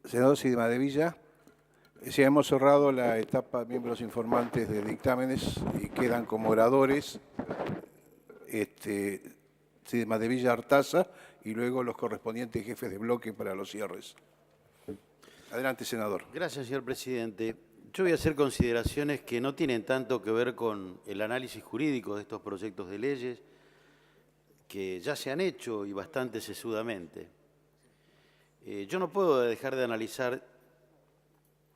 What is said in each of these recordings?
Senador Cimadevilla, ya hemos cerrado la etapa de miembros informantes de dictámenes y quedan como oradores Cimadevilla, Artaza y luego los correspondientes jefes de bloque para los cierres. Adelante, senador. Gracias, señor presidente. Yo voy a hacer consideraciones que no tienen tanto que ver con el análisis jurídico de estos proyectos de leyes, que ya se han hecho y bastante sesudamente. Yo no puedo dejar de analizar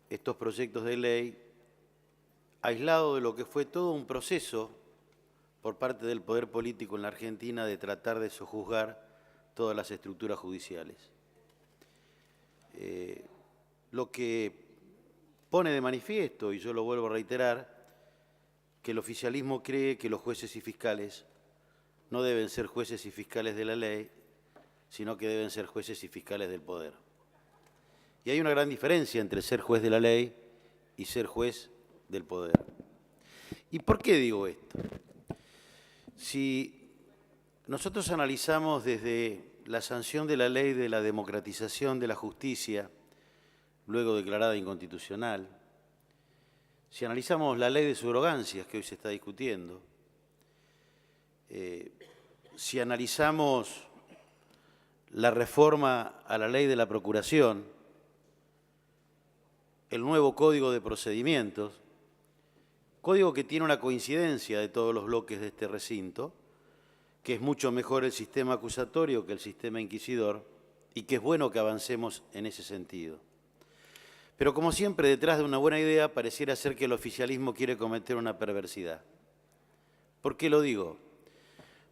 estos proyectos de ley aislado de lo que fue todo un proceso por parte del poder político en la Argentina de tratar de sojuzgar todas las estructuras judiciales. Lo que pone de manifiesto, y yo lo vuelvo a reiterar, que el oficialismo cree que los jueces y fiscales no deben ser jueces y fiscales de la ley, sino que deben ser jueces y fiscales del poder. Y hay una gran diferencia entre ser juez de la ley y ser juez del poder. ¿Y por qué digo esto? Si nosotros analizamos desde la sanción de la ley de la democratización de la justicia, luego declarada inconstitucional, si analizamos la ley de subrogancias que hoy se está discutiendo, si analizamos la reforma a la ley de la procuración, el nuevo Código de Procedimientos, código que tiene una coincidencia de todos los bloques de este recinto, que es mucho mejor el sistema acusatorio que el sistema inquisidor y que es bueno que avancemos en ese sentido. Pero como siempre, detrás de una buena idea pareciera ser que el oficialismo quiere cometer una perversidad. ¿Por qué lo digo?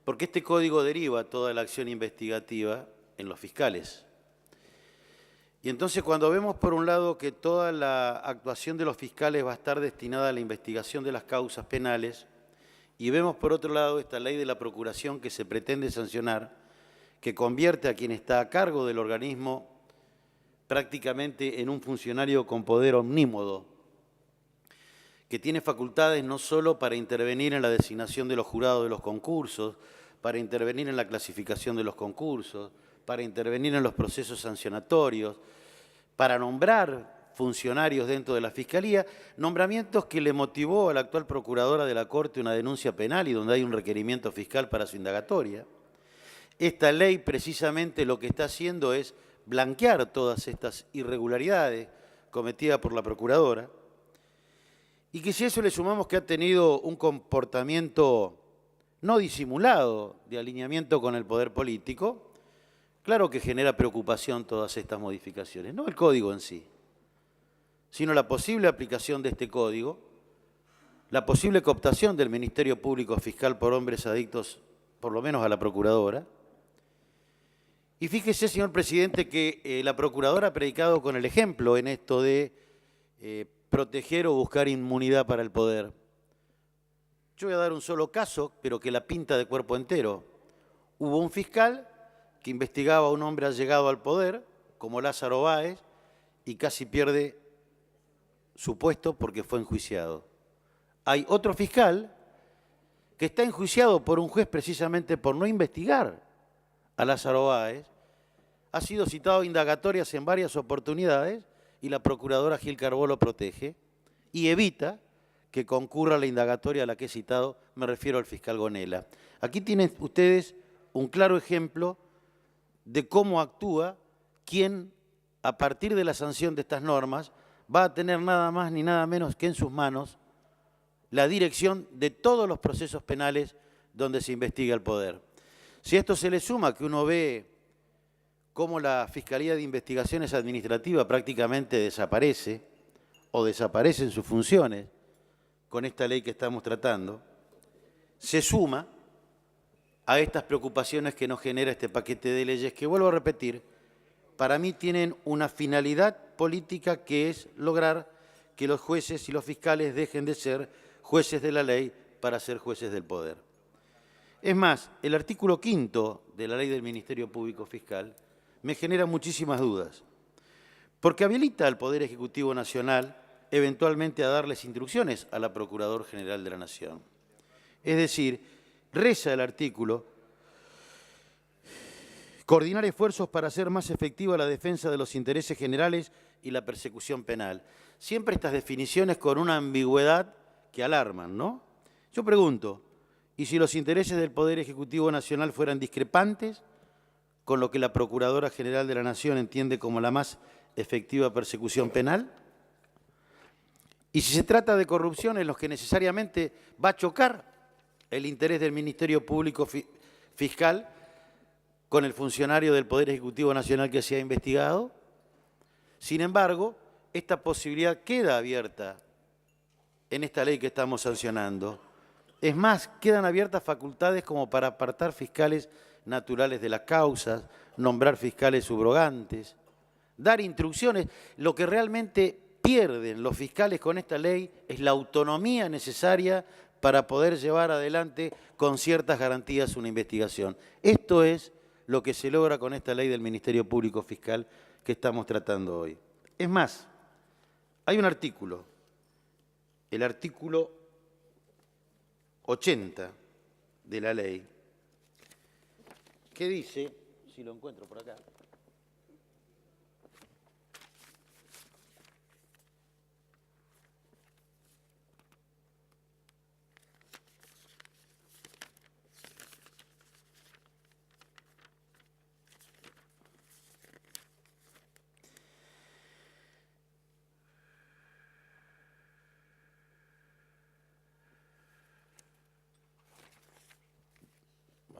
Porque este código deriva toda la acción investigativa en los fiscales. Y entonces cuando vemos por un lado que toda la actuación de los fiscales va a estar destinada a la investigación de las causas penales, y vemos por otro lado esta ley de la procuración que se pretende sancionar, que convierte a quien está a cargo del organismo prácticamente en un funcionario con poder omnímodo, que tiene facultades no solo para intervenir en la designación de los jurados de los concursos, para intervenir en la clasificación de los concursos, para intervenir en los procesos sancionatorios, para nombrar funcionarios dentro de la Fiscalía, nombramientos que le motivó a la actual procuradora de la Corte una denuncia penal y donde hay un requerimiento fiscal para su indagatoria. Esta ley precisamente lo que está haciendo es blanquear todas estas irregularidades cometidas por la procuradora y que si a eso le sumamos que ha tenido un comportamiento no disimulado de alineamiento con el poder político, claro que genera preocupación todas estas modificaciones, no el código en sí, sino la posible aplicación de este código, la posible cooptación del Ministerio Público Fiscal por hombres adictos, por lo menos a la procuradora. Y fíjese, señor presidente, que la procuradora ha predicado con el ejemplo en esto de proteger o buscar inmunidad para el poder. Yo voy a dar un solo caso, pero que la pinta de cuerpo entero. Hubo un fiscal que investigaba a un hombre allegado al poder, como Lázaro Báez, y casi pierde su puesto porque fue enjuiciado. Hay otro fiscal que está enjuiciado por un juez precisamente por no investigar a Lázaro Báez, ha sido citado a indagatorias en varias oportunidades y la procuradora Gil Carbó lo protege y evita que concurra a la indagatoria a la que he citado, me refiero al fiscal Gonella. Aquí tienen ustedes un claro ejemplo de cómo actúa quien, a partir de la sanción de estas normas, va a tener nada más ni nada menos que en sus manos la dirección de todos los procesos penales donde se investiga el poder. Si a esto se le suma que uno ve cómo la Fiscalía de Investigaciones Administrativas prácticamente desaparece o desaparecen sus funciones con esta ley que estamos tratando, se suma a estas preocupaciones que nos genera este paquete de leyes que, vuelvo a repetir, para mí tienen una finalidad política que es lograr que los jueces y los fiscales dejen de ser jueces de la ley para ser jueces del poder. Es más, el artículo 5º de la ley del Ministerio Público Fiscal me genera muchísimas dudas, porque habilita al Poder Ejecutivo Nacional eventualmente a darles instrucciones a la Procuradora General de la Nación. Es decir, reza el artículo Coordinar esfuerzos para hacer más efectiva la defensa de los intereses generales y la persecución penal. Siempre estas definiciones con una ambigüedad que alarman, ¿no? Yo pregunto, ¿y si los intereses del Poder Ejecutivo Nacional fueran discrepantes con lo que la Procuradora General de la Nación entiende como la más efectiva persecución penal? ¿Y si se trata de corrupción en los que necesariamente va a chocar el interés del Ministerio Público Fiscal con el funcionario del Poder Ejecutivo Nacional que se ha investigado? Sin embargo, esta posibilidad queda abierta en esta ley que estamos sancionando. Es más, quedan abiertas facultades como para apartar fiscales naturales de las causas, nombrar fiscales subrogantes, dar instrucciones. Lo que realmente pierden los fiscales con esta ley es la autonomía necesaria para poder llevar adelante con ciertas garantías una investigación. Esto es lo que se logra con esta ley del Ministerio Público Fiscal que estamos tratando hoy. Es más, hay un artículo, el artículo 80 de la ley, que dice, si lo encuentro por acá,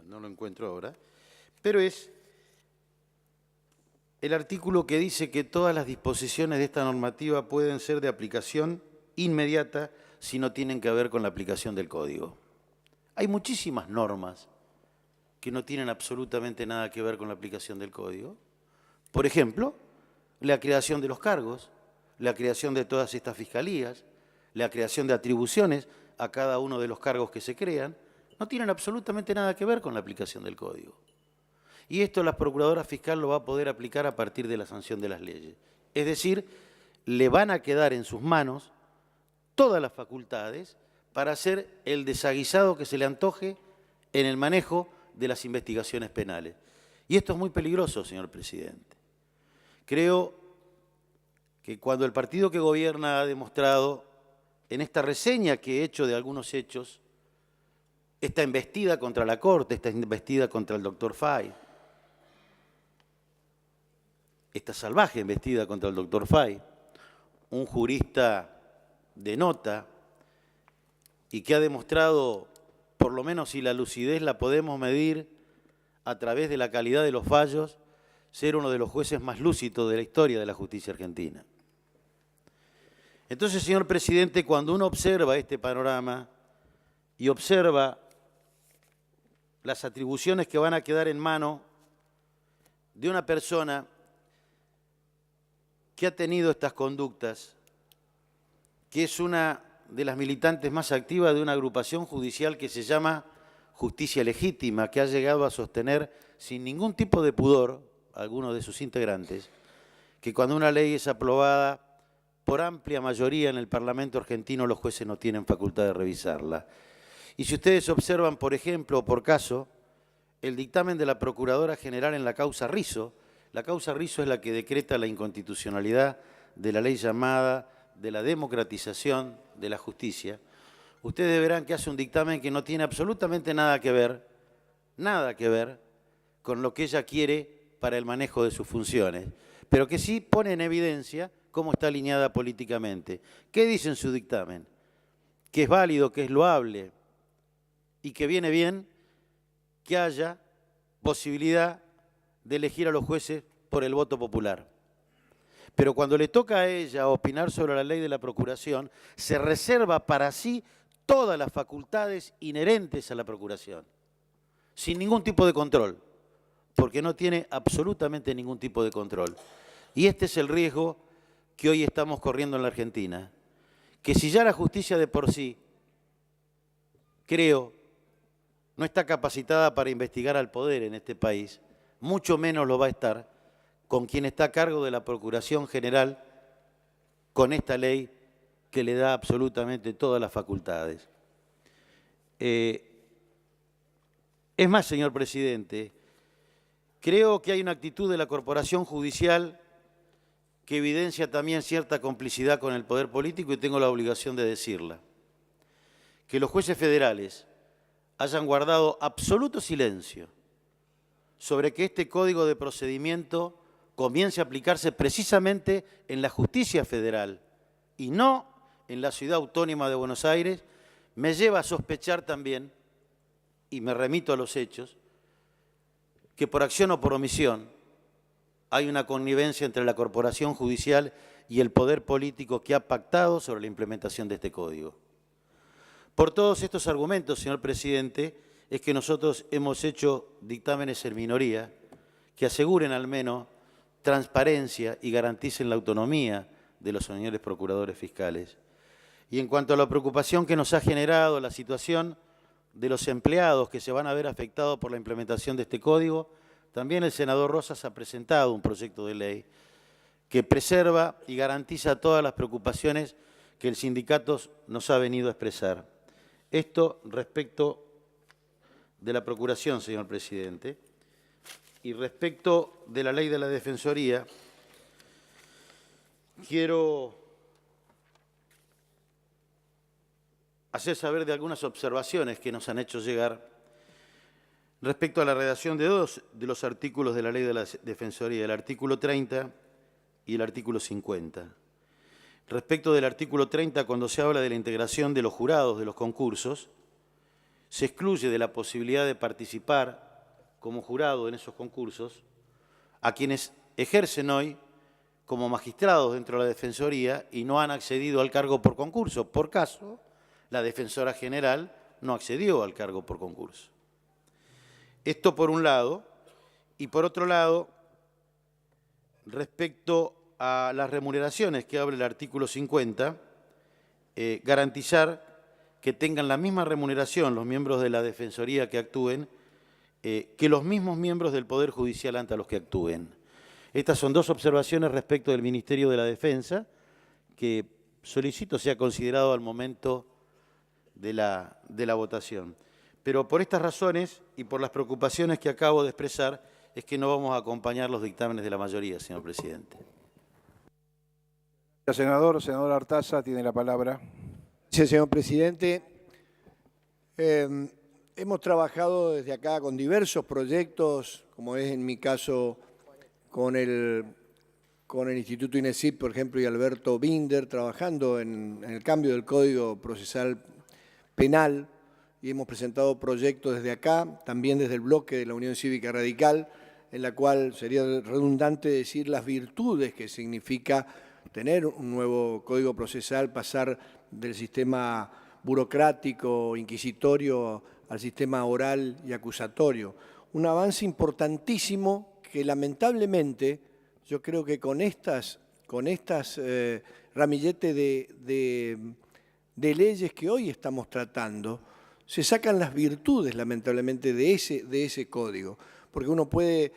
no lo encuentro ahora, pero es el artículo que dice que todas las disposiciones de esta normativa pueden ser de aplicación inmediata si no tienen que ver con la aplicación del Código. Hay muchísimas normas que no tienen absolutamente nada que ver con la aplicación del Código. Por ejemplo, la creación de los cargos, la creación de todas estas fiscalías, la creación de atribuciones a cada uno de los cargos que se crean, no tienen absolutamente nada que ver con la aplicación del Código. Y esto la Procuradora Fiscal lo va a poder aplicar a partir de la sanción de las leyes. Es decir, le van a quedar en sus manos todas las facultades para hacer el desaguisado que se le antoje en el manejo de las investigaciones penales. Y esto es muy peligroso, señor presidente. Creo que cuando el partido que gobierna ha demostrado, en esta reseña que he hecho de algunos hechos, esta embestida contra la Corte, esta embestida contra el doctor Fay, esta salvaje embestida contra el doctor Fay, un jurista de nota y que ha demostrado, por lo menos si la lucidez la podemos medir a través de la calidad de los fallos, ser uno de los jueces más lúcidos de la historia de la justicia argentina. Entonces, señor presidente, cuando uno observa este panorama y observa las atribuciones que van a quedar en mano de una persona que ha tenido estas conductas, que es una de las militantes más activas de una agrupación judicial que se llama Justicia Legítima, que ha llegado a sostener sin ningún tipo de pudor a algunos de sus integrantes, que cuando una ley es aprobada por amplia mayoría en el Parlamento argentino, los jueces no tienen facultad de revisarla. Y si ustedes observan, por ejemplo, o por caso, el dictamen de la Procuradora General en la causa Rizzo, la causa Rizzo es la que decreta la inconstitucionalidad de la ley llamada de la democratización de la justicia, ustedes verán que hace un dictamen que no tiene absolutamente nada que ver con lo que ella quiere para el manejo de sus funciones, pero que sí pone en evidencia cómo está alineada políticamente. ¿Qué dice en su dictamen? Que es válido, que es loable y que viene bien que haya posibilidad de elegir a los jueces por el voto popular. Pero cuando le toca a ella opinar sobre la ley de la procuración, se reserva para sí todas las facultades inherentes a la procuración, sin ningún tipo de control, porque no tiene absolutamente ningún tipo de control. Y este es el riesgo que hoy estamos corriendo en la Argentina, que si ya la justicia de por sí, creo, no está capacitada para investigar al poder en este país, mucho menos lo va a estar con quien está a cargo de la Procuración General con esta ley que le da absolutamente todas las facultades. Es más, señor presidente, Creo que hay una actitud de la corporación judicial que evidencia también cierta complicidad con el poder político y tengo la obligación de decirla. Que los jueces federales hayan guardado absoluto silencio sobre que este Código de Procedimiento comience a aplicarse precisamente en la justicia federal y no en la ciudad autónoma de Buenos Aires, me lleva a sospechar también, y me remito a los hechos, que por acción o por omisión hay una connivencia entre la corporación judicial y el poder político que ha pactado sobre la implementación de este código. Por todos estos argumentos, señor presidente, es que nosotros hemos hecho dictámenes en minoría que aseguren al menos transparencia y garanticen la autonomía de los señores procuradores fiscales. Y en cuanto a la preocupación que nos ha generado la situación de los empleados que se van a ver afectados por la implementación de este código, también el senador Rosas ha presentado un proyecto de ley que preserva y garantiza todas las preocupaciones que el sindicato nos ha venido a expresar. Esto respecto de la Procuración, señor presidente. Y respecto de la ley de la Defensoría, quiero hacer saber de algunas observaciones que nos han hecho llegar respecto a la redacción de dos de los artículos de la ley de la Defensoría, el artículo 30 y el artículo 50. Respecto del artículo 30, cuando se habla de la integración de los jurados de los concursos, se excluye de la posibilidad de participar como jurado en esos concursos a quienes ejercen hoy como magistrados dentro de la Defensoría y no han accedido al cargo por concurso. Por caso, la Defensora General no accedió al cargo por concurso. Esto por un lado, y por otro lado, respecto a las remuneraciones que habla el artículo 50, garantizar que tengan la misma remuneración los miembros de la Defensoría que actúen que los mismos miembros del Poder Judicial ante los que actúen. Estas son dos observaciones respecto del Ministerio de la Defensa que solicito sea considerado al momento de la votación. Pero por estas razones y por las preocupaciones que acabo de expresar es que no vamos a acompañar los dictámenes de la mayoría, señor presidente. Senador Artaza tiene la palabra. Sí, señor presidente. Hemos trabajado desde acá con diversos proyectos, como es en mi caso con el Instituto INESIP, por ejemplo, y Alberto Binder, trabajando en el cambio del Código Procesal Penal, y hemos presentado proyectos desde acá, también desde el bloque de la Unión Cívica Radical, en la cual sería redundante decir las virtudes que significa tener un nuevo Código Procesal, pasar del sistema burocrático, inquisitorio, al sistema oral y acusatorio. Un avance importantísimo que lamentablemente yo creo que con estas ramilletes de leyes que hoy estamos tratando, se sacan las virtudes lamentablemente de ese código. Porque uno puede,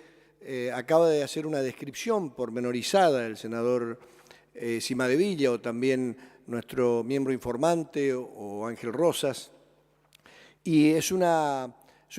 acaba de hacer una descripción pormenorizada el senador Cimadevilla o también nuestro miembro informante o Ángel Rosas, y es una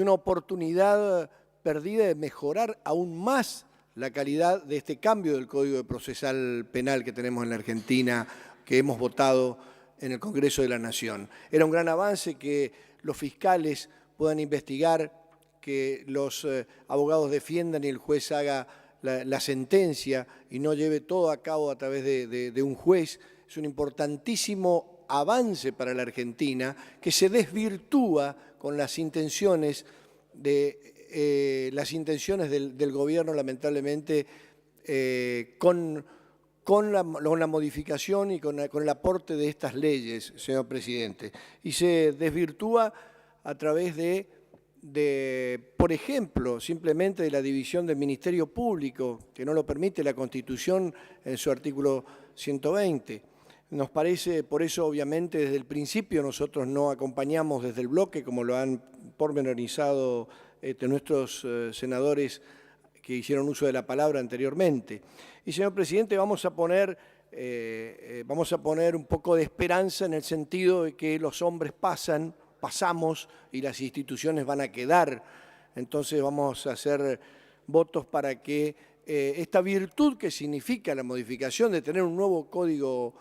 oportunidad perdida de mejorar aún más la calidad de este cambio del Código de Procesal Penal que tenemos en la Argentina, que hemos votado en el Congreso de la Nación. Era un gran avance que los fiscales puedan investigar, que los abogados defiendan y el juez haga la sentencia y no lleve todo a cabo a través de un juez. Es un importantísimo avance para la Argentina que se desvirtúa con las intenciones del gobierno, lamentablemente, con la modificación y con el aporte de estas leyes, señor presidente. Y se desvirtúa a través por ejemplo, simplemente de la división del Ministerio Público, que no lo permite la Constitución en su artículo 120. Nos parece, por eso obviamente desde el principio nosotros no acompañamos desde el bloque, como lo han pormenorizado nuestros senadores que hicieron uso de la palabra anteriormente. Y señor presidente, vamos a poner un poco de esperanza en el sentido de que los hombres pasamos y las instituciones van a quedar. Entonces vamos a hacer votos para que esta virtud que significa la modificación de tener un nuevo código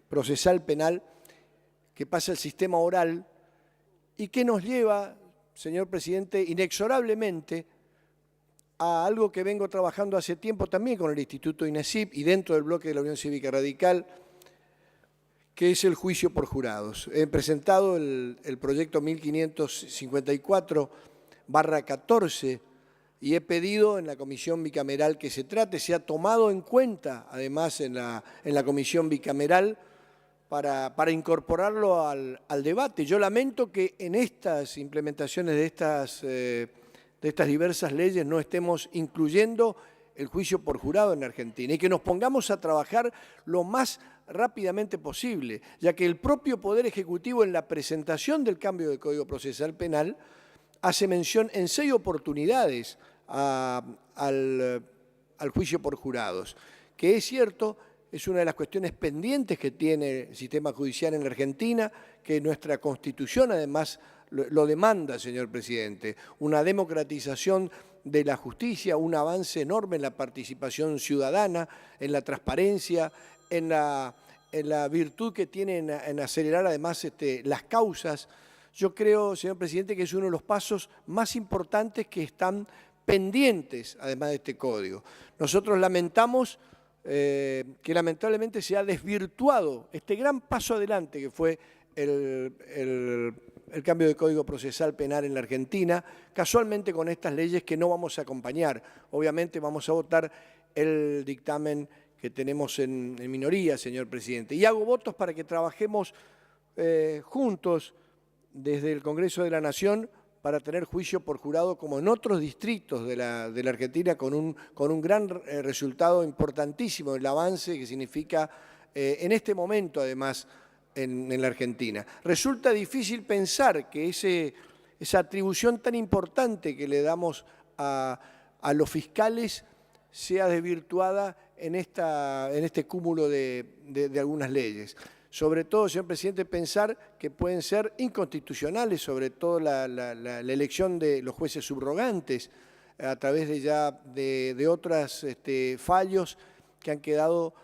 procesal penal que pasa al sistema oral y que nos lleva, señor presidente, inexorablemente a algo que vengo trabajando hace tiempo también con el Instituto INESIP y dentro del bloque de la Unión Cívica Radical, que es el juicio por jurados. He presentado el proyecto 1554/14 y he pedido en la comisión bicameral que se trate, se ha tomado en cuenta además en la comisión bicameral para incorporarlo al debate. Yo lamento que en estas implementaciones de estas diversas leyes no estemos incluyendo el juicio por jurado en Argentina y que nos pongamos a trabajar lo más rápidamente posible, ya que el propio Poder Ejecutivo en la presentación del cambio del Código Procesal Penal hace mención en 6 oportunidades al juicio por jurados, que es cierto, es una de las cuestiones pendientes que tiene el sistema judicial en la Argentina, que nuestra Constitución además lo demanda, señor presidente, una democratización de la justicia, un avance enorme en la participación ciudadana, en la transparencia, en la virtud que tiene en acelerar además las causas. Yo creo, señor presidente, que es uno de los pasos más importantes que están pendientes, además de este código. Nosotros lamentamos que lamentablemente se ha desvirtuado este gran paso adelante que fue el cambio de Código Procesal Penal en la Argentina, casualmente con estas leyes que no vamos a acompañar. Obviamente vamos a votar el dictamen que tenemos en minoría, señor presidente. Y hago votos para que trabajemos juntos desde el Congreso de la Nación para tener juicio por jurado como en otros distritos de la Argentina con un gran resultado importantísimo, el avance que significa en este momento además en la Argentina. Resulta difícil pensar que esa atribución tan importante que le damos a los fiscales sea desvirtuada en este cúmulo de algunas leyes. Sobre todo, señor presidente, pensar que pueden ser inconstitucionales, sobre todo la elección de los jueces subrogantes a través de otros fallos que han quedado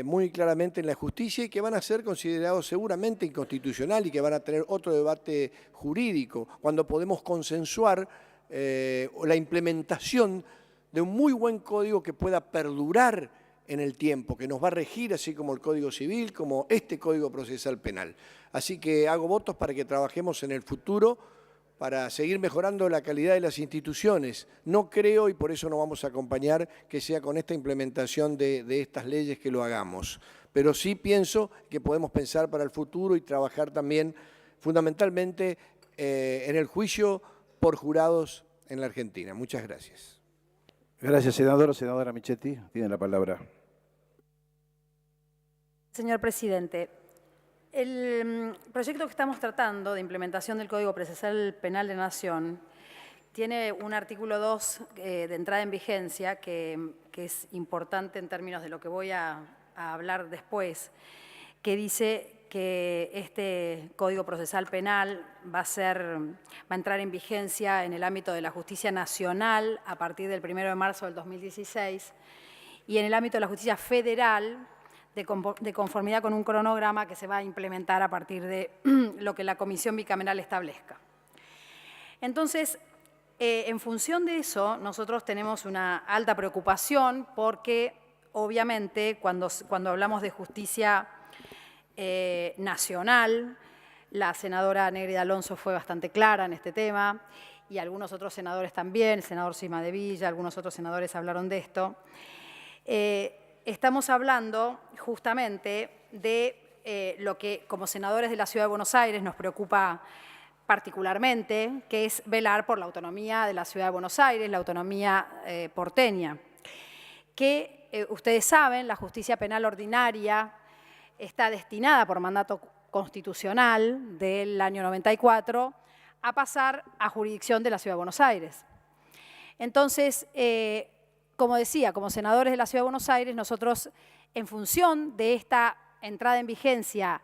muy claramente en la justicia y que van a ser considerados seguramente inconstitucional y que van a tener otro debate jurídico, cuando podemos consensuar la implementación de un muy buen código que pueda perdurar en el tiempo, que nos va a regir, así como el Código Civil, como este Código Procesal Penal. Así que hago votos para que trabajemos en el futuro para seguir mejorando la calidad de las instituciones. No creo, y por eso no vamos a acompañar, que sea con esta implementación de estas leyes que lo hagamos. Pero sí pienso que podemos pensar para el futuro y trabajar también fundamentalmente en el juicio por jurados en la Argentina. Muchas gracias. Gracias, senador. Senadora Michetti, tiene la palabra. Señor presidente, el proyecto que estamos tratando de implementación del Código Procesal Penal de Nación tiene un artículo 2 de entrada en vigencia que es importante en términos de lo que voy a hablar después, que dice que este Código Procesal Penal va a entrar en vigencia en el ámbito de la justicia nacional a partir del 1 de marzo del 2016 y en el ámbito de la justicia federal de conformidad con un cronograma que se va a implementar a partir de lo que la Comisión Bicameral establezca. Entonces, en función de eso, nosotros tenemos una alta preocupación porque, obviamente, cuando hablamos de justicia nacional, la senadora Négrida Alonso fue bastante clara en este tema y algunos otros senadores también, el senador Cima de Villa, algunos otros senadores hablaron de esto. Estamos hablando justamente de lo que como senadores de la Ciudad de Buenos Aires nos preocupa particularmente, que es velar por la autonomía de la Ciudad de Buenos Aires, la autonomía porteña. Que ustedes saben, la justicia penal ordinaria está destinada por mandato constitucional del año 94 a pasar a jurisdicción de la Ciudad de Buenos Aires. Entonces, como decía, como senadores de la Ciudad de Buenos Aires, nosotros, en función de esta entrada en vigencia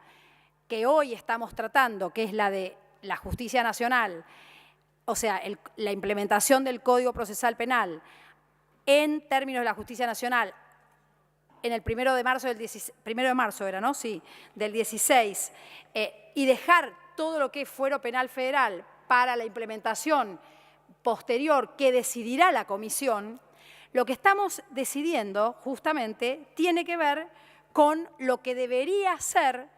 que hoy estamos tratando, que es la de la justicia nacional, o sea, la implementación del Código Procesal Penal en términos de la justicia nacional en el 1 de marzo del 16, y dejar todo lo que es fuero penal federal para la implementación posterior que decidirá la comisión, lo que estamos decidiendo justamente tiene que ver con lo que debería ser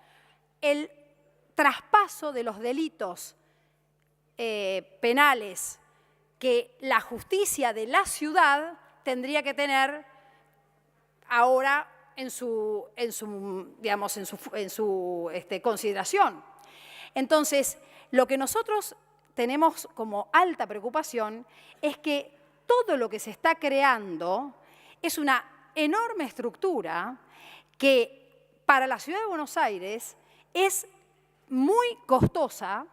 el traspaso de los delitos penales que la justicia de la ciudad tendría que tener ahora en su consideración. Entonces, lo que nosotros tenemos como alta preocupación es que todo lo que se está creando es una enorme estructura que para la Ciudad de Buenos Aires es muy costosa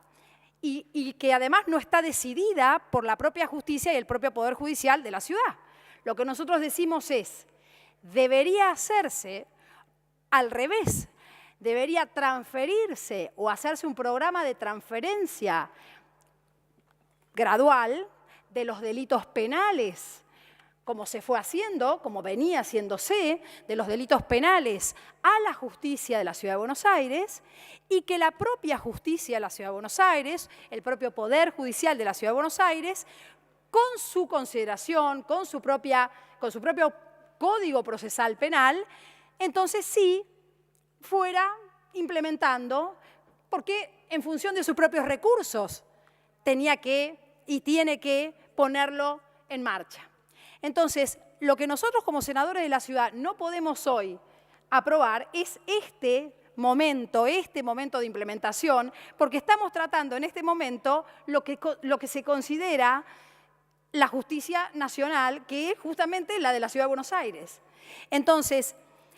y que además no está decidida por la propia justicia y el propio Poder Judicial de la ciudad. Lo que nosotros decimos es, debería hacerse al revés, debería transferirse o hacerse un programa de transferencia gradual de los delitos penales, como se fue haciendo, como venía haciéndose, de los delitos penales a la justicia de la Ciudad de Buenos Aires, y que la propia justicia de la Ciudad de Buenos Aires, el propio Poder Judicial de la Ciudad de Buenos Aires, con su consideración, con su propio Código Procesal Penal, entonces sí fuera implementando, porque en función de sus propios recursos tenía que y tiene que ponerlo en marcha. Entonces, lo que nosotros como senadores de la ciudad no podemos hoy aprobar es este momento de implementación, porque estamos tratando en este momento lo que se considera la justicia nacional, que es justamente la de la Ciudad de Buenos Aires. Entonces,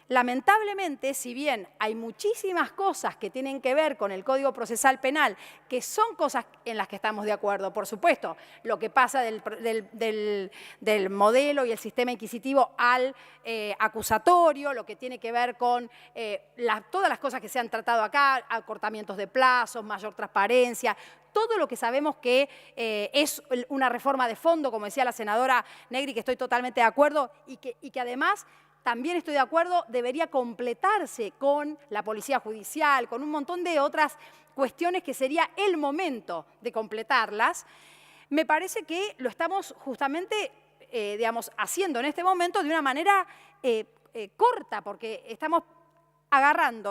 lamentablemente, si bien hay muchísimas cosas que tienen que ver con el Código Procesal Penal, que son cosas en las que estamos de acuerdo, por supuesto, lo que pasa del modelo y el sistema inquisitivo al acusatorio, lo que tiene que ver con todas las cosas que se han tratado acá, acortamientos de plazos, mayor transparencia, todo lo que sabemos que es una reforma de fondo, como decía la senadora Negri, que estoy totalmente de acuerdo, y que además también estoy de acuerdo, debería completarse con la policía judicial, con un montón de otras cuestiones que sería el momento de completarlas. Me parece que lo estamos justamente, haciendo en este momento de una manera corta, porque estamos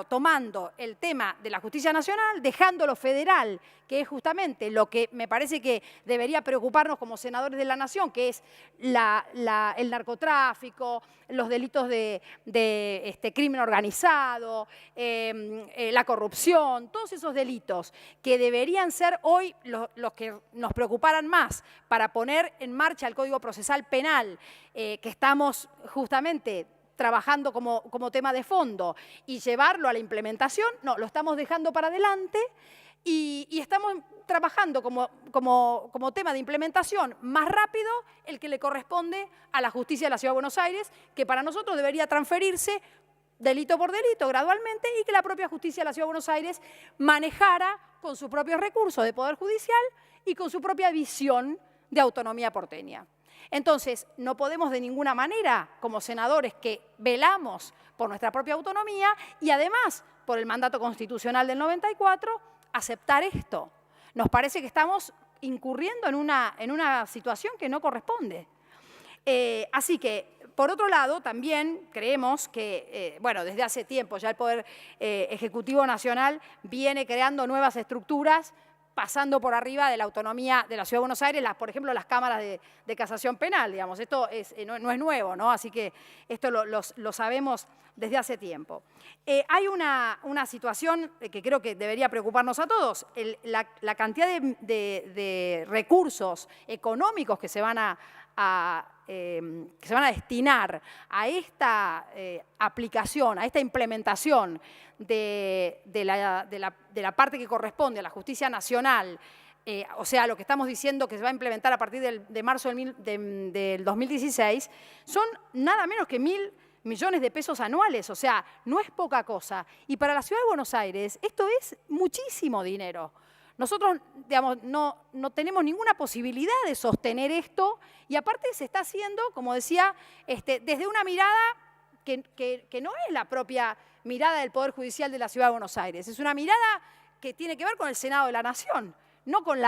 tomando el tema de la justicia nacional, dejándolo federal, que es justamente lo que me parece que debería preocuparnos como senadores de la nación, que es el narcotráfico, los delitos de crimen organizado, la corrupción, todos esos delitos que deberían ser hoy los que nos preocuparan más para poner en marcha el Código Procesal Penal, que estamos justamente trabajando como tema de fondo, y llevarlo a la implementación, no, lo estamos dejando para adelante y estamos trabajando como tema de implementación más rápido el que le corresponde a la justicia de la Ciudad de Buenos Aires, que para nosotros debería transferirse delito por delito gradualmente y que la propia justicia de la Ciudad de Buenos Aires manejara con sus propios recursos de Poder Judicial y con su propia visión de autonomía porteña. Entonces, no podemos de ninguna manera, como senadores que velamos por nuestra propia autonomía y además por el mandato constitucional del 94, aceptar esto. Nos parece que estamos incurriendo en una situación que no corresponde. Así que, por otro lado, también creemos que, desde hace tiempo ya el Poder Ejecutivo Nacional viene creando nuevas estructuras pasando por arriba de la autonomía de la Ciudad de Buenos Aires, por ejemplo, las cámaras de casación penal, digamos. Esto no es nuevo, ¿no? Así que esto lo sabemos desde hace tiempo. Hay una situación que creo que debería preocuparnos a todos, la cantidad de recursos económicos que se van a destinar a esta aplicación, a esta implementación de la parte que corresponde a la justicia nacional, o sea, lo que estamos diciendo que se va a implementar a partir de marzo del 2016, son nada menos que 1.000 millones de pesos anuales, o sea, no es poca cosa. Y para la Ciudad de Buenos Aires esto es muchísimo dinero. Nosotros, digamos, no tenemos ninguna posibilidad de sostener esto y aparte se está haciendo, como decía, desde una mirada que no es la propia mirada del Poder Judicial de la Ciudad de Buenos Aires, es una mirada que tiene que ver con el Senado de la Nación, no con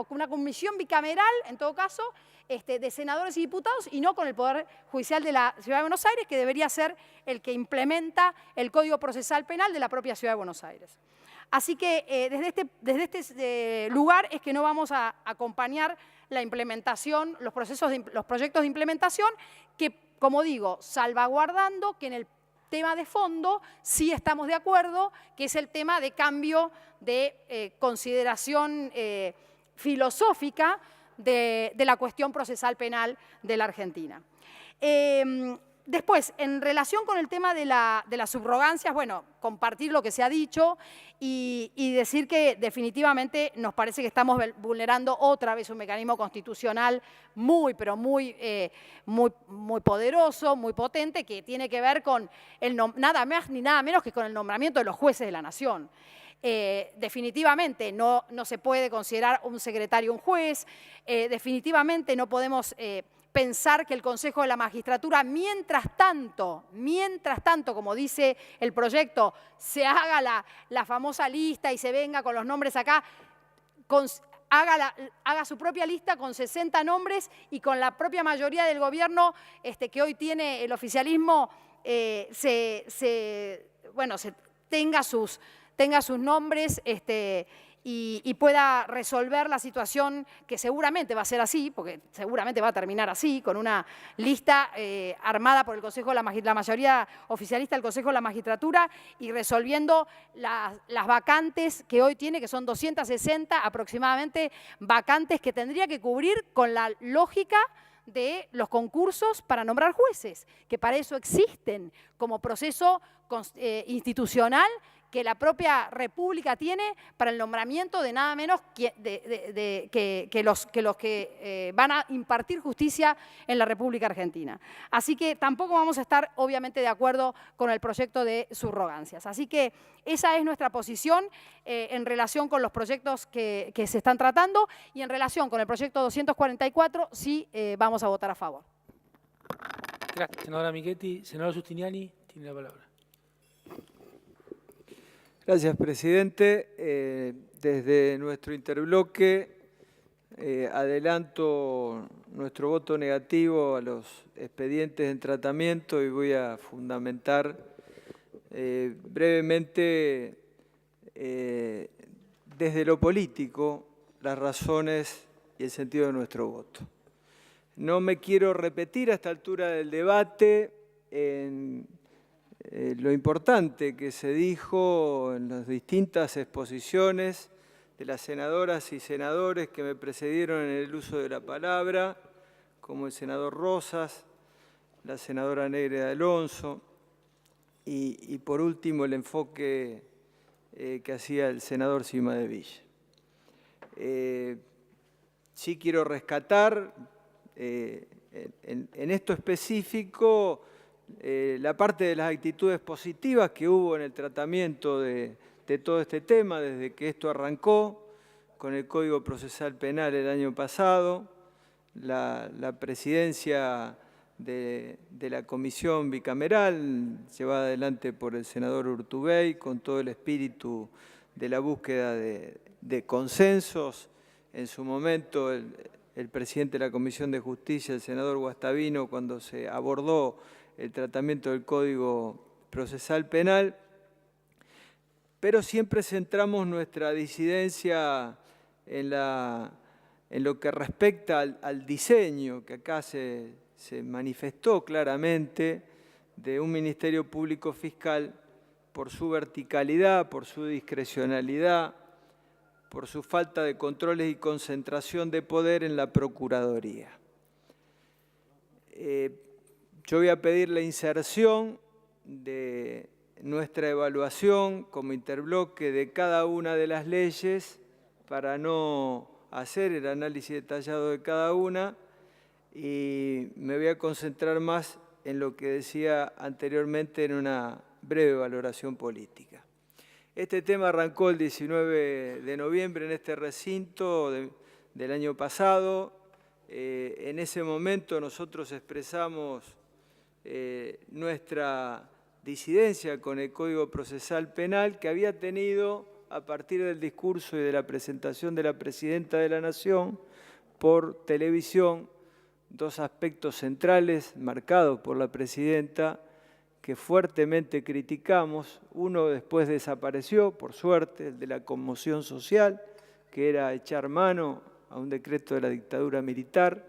una comisión bicameral, en todo caso, de senadores y diputados, y no con el Poder Judicial de la Ciudad de Buenos Aires, que debería ser el que implementa el Código Procesal Penal de la propia Ciudad de Buenos Aires. Así que desde este lugar es que no vamos a acompañar la implementación, los proyectos de implementación, que, como digo, salvaguardando que en el tema de fondo sí estamos de acuerdo, que es el tema de cambio de consideración filosófica de la cuestión procesal penal de la Argentina. Después, en relación con el tema de las subrogancias, bueno, compartir lo que se ha dicho y decir que definitivamente nos parece que estamos vulnerando otra vez un mecanismo constitucional pero muy poderoso, muy potente, que tiene que ver con nada más ni nada menos que con el nombramiento de los jueces de la Nación. Definitivamente no se puede considerar un secretario un juez, definitivamente no podemos pensar que el Consejo de la Magistratura, mientras tanto, como dice el proyecto, se haga la famosa lista y se venga con los nombres acá, haga su propia lista con 60 nombres y con la propia mayoría del gobierno que hoy tiene el oficialismo, tenga sus nombres y pueda resolver la situación que seguramente va a ser así, porque seguramente va a terminar así, con una lista armada por el Consejo de la mayoría oficialista del Consejo de la Magistratura y resolviendo las vacantes que hoy tiene, que son 260 aproximadamente vacantes que tendría que cubrir con la lógica de los concursos para nombrar jueces, que para eso existen como proceso institucional que la propia República tiene para el nombramiento de nada menos que los que van a impartir justicia en la República Argentina. Así que tampoco vamos a estar, obviamente, de acuerdo con el proyecto de subrogancias. Así que esa es nuestra posición en relación con los proyectos que se están tratando y en relación con el proyecto 244, sí vamos a votar a favor. Gracias, senadora Michetti. Senador Giustiniani, tiene la palabra. Gracias, presidente. Desde nuestro interbloque adelanto nuestro voto negativo a los expedientes en tratamiento y voy a fundamentar brevemente desde lo político las razones y el sentido de nuestro voto. No me quiero repetir a esta altura del debate en lo importante que se dijo en las distintas exposiciones de las senadoras y senadores que me precedieron en el uso de la palabra, como el senador Rosas, la senadora Negre de Alonso y por último el enfoque que hacía el senador Cima de Villa. Sí quiero rescatar en esto específico la parte de las actitudes positivas que hubo en el tratamiento de todo este tema desde que esto arrancó con el Código Procesal Penal el año pasado, la presidencia de la comisión bicameral llevada adelante por el senador Urtubey con todo el espíritu de la búsqueda de consensos. En su momento el presidente de la Comisión de Justicia, el senador Guastavino, cuando se abordó el tratamiento del Código Procesal Penal, pero siempre centramos nuestra disidencia en lo que respecta al diseño que acá se manifestó claramente de un Ministerio Público Fiscal por su verticalidad, por su discrecionalidad, por su falta de controles y concentración de poder en la Procuraduría. Yo voy a pedir la inserción de nuestra evaluación como interbloque de cada una de las leyes para no hacer el análisis detallado de cada una y me voy a concentrar más en lo que decía anteriormente en una breve valoración política. Este tema arrancó el 19 de noviembre en este recinto del año pasado. En ese momento nosotros expresamos nuestra disidencia con el Código Procesal Penal que había tenido, a partir del discurso y de la presentación de la Presidenta de la Nación por televisión, dos aspectos centrales marcados por la Presidenta que fuertemente criticamos. Uno después desapareció, por suerte, el de la conmoción social, que era echar mano a un decreto de la dictadura militar,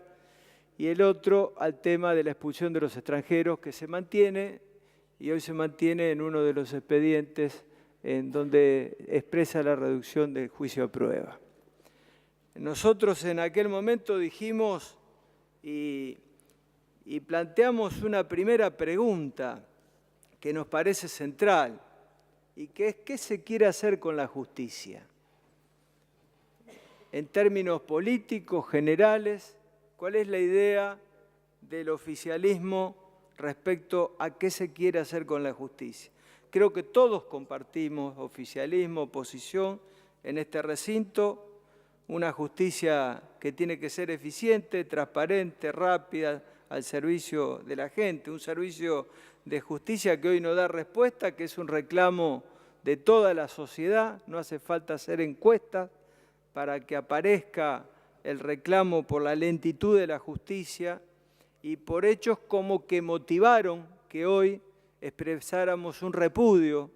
y el otro al tema de la expulsión de los extranjeros, que se mantiene, y hoy se mantiene en uno de los expedientes en donde expresa la reducción del juicio a prueba. Nosotros en aquel momento dijimos y planteamos una primera pregunta que nos parece central, y que es ¿qué se quiere hacer con la justicia? En términos políticos, generales, ¿cuál es la idea del oficialismo respecto a qué se quiere hacer con la justicia? Creo que todos compartimos, oficialismo, oposición, en este recinto, una justicia que tiene que ser eficiente, transparente, rápida, al servicio de la gente, un servicio de justicia que hoy no da respuesta, que es un reclamo de toda la sociedad. No hace falta hacer encuestas para que aparezca el reclamo por la lentitud de la justicia y por hechos como que motivaron que hoy expresáramos un repudio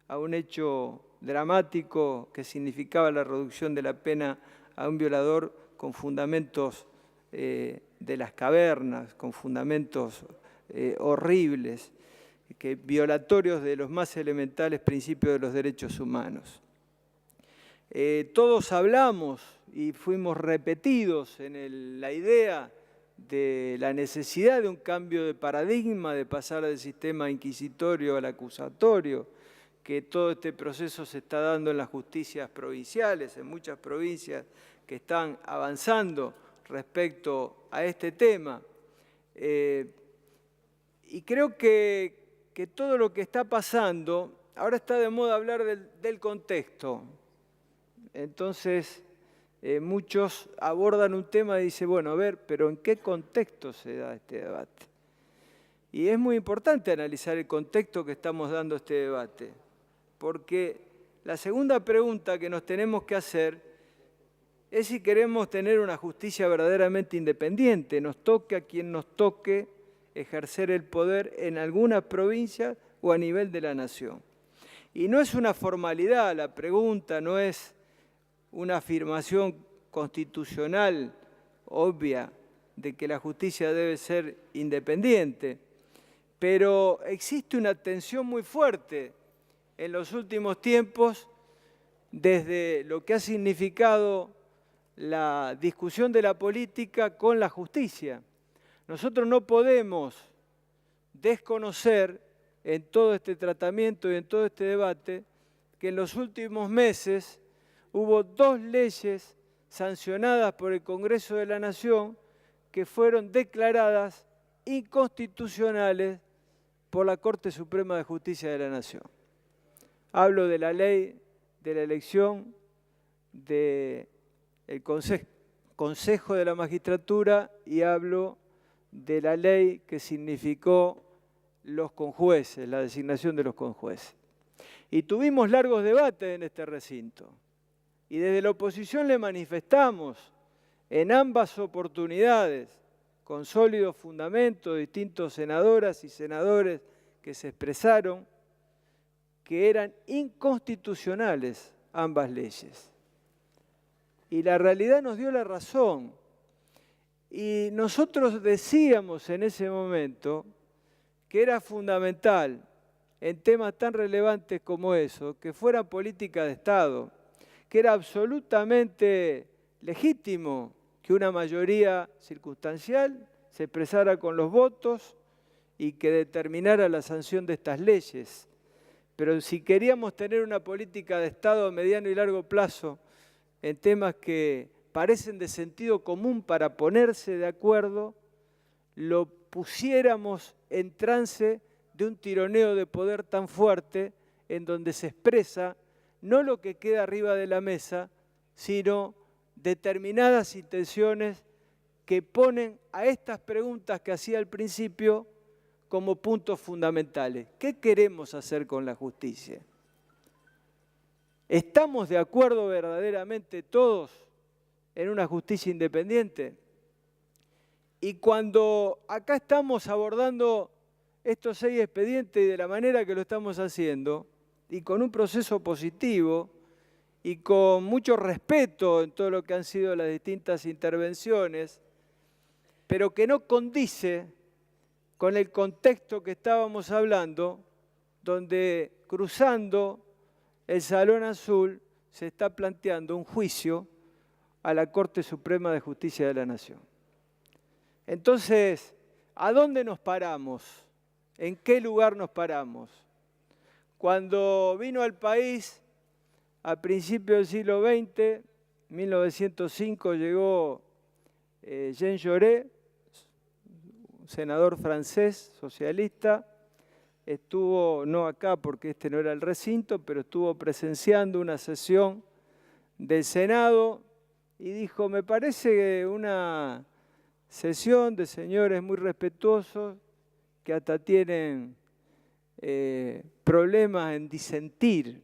a un hecho dramático que significaba la reducción de la pena a un violador con fundamentos de las cavernas, con fundamentos horribles, violatorios de los más elementales principios de los derechos humanos. Todos hablamos y fuimos repetidos en la idea de la necesidad de un cambio de paradigma, de pasar del sistema inquisitorio al acusatorio, que todo este proceso se está dando en las justicias provinciales, en muchas provincias que están avanzando respecto a este tema. Y creo que todo lo que está pasando, ahora está de moda hablar del contexto. Entonces, muchos abordan un tema y dicen, bueno, a ver, pero ¿en qué contexto se da este debate? Y es muy importante analizar el contexto que estamos dando a este debate, porque la segunda pregunta que nos tenemos que hacer es si queremos tener una justicia verdaderamente independiente, nos toque a quien nos toque ejercer el poder en algunas provincias o a nivel de la nación. Y no es una formalidad la pregunta, no es una afirmación constitucional obvia de que la justicia debe ser independiente, pero existe una tensión muy fuerte en los últimos tiempos desde lo que ha significado la discusión de la política con la justicia. Nosotros no podemos desconocer en todo este tratamiento y en todo este debate que en los últimos meses hubo 2 leyes sancionadas por el Congreso de la Nación que fueron declaradas inconstitucionales por la Corte Suprema de Justicia de la Nación. Hablo de la ley de la elección del Consejo de la Magistratura y hablo de la ley que significó los conjueces, la designación de los conjueces. Y tuvimos largos debates en este recinto. Y desde la oposición le manifestamos en ambas oportunidades, con sólidos fundamentos, distintos senadoras y senadores que se expresaron, que eran inconstitucionales ambas leyes. Y la realidad nos dio la razón. Y nosotros decíamos en ese momento que era fundamental en temas tan relevantes como eso, que fuera política de Estado, que era absolutamente legítimo que una mayoría circunstancial se expresara con los votos y que determinara la sanción de estas leyes. Pero si queríamos tener una política de Estado a mediano y largo plazo en temas que parecen de sentido común para ponerse de acuerdo, lo pusiéramos en trance de un tironeo de poder tan fuerte en donde se expresa no lo que queda arriba de la mesa, sino determinadas intenciones que ponen a estas preguntas que hacía al principio como puntos fundamentales. ¿Qué queremos hacer con la justicia? ¿Estamos de acuerdo verdaderamente todos en una justicia independiente? Y cuando acá estamos abordando estos 6 expedientes y de la manera que lo estamos haciendo, y con un proceso positivo, y con mucho respeto en todo lo que han sido las distintas intervenciones, pero que no condice con el contexto que estábamos hablando, donde cruzando el Salón Azul se está planteando un juicio a la Corte Suprema de Justicia de la Nación. Entonces, ¿a dónde nos paramos? ¿En qué lugar nos paramos? Cuando vino al país a principios del siglo XX, 1905, llegó Jean Jaurès, senador francés, socialista, estuvo, no acá porque este no era el recinto, pero estuvo presenciando una sesión del Senado y dijo, me parece una sesión de señores muy respetuosos que hasta tienen problemas en disentir.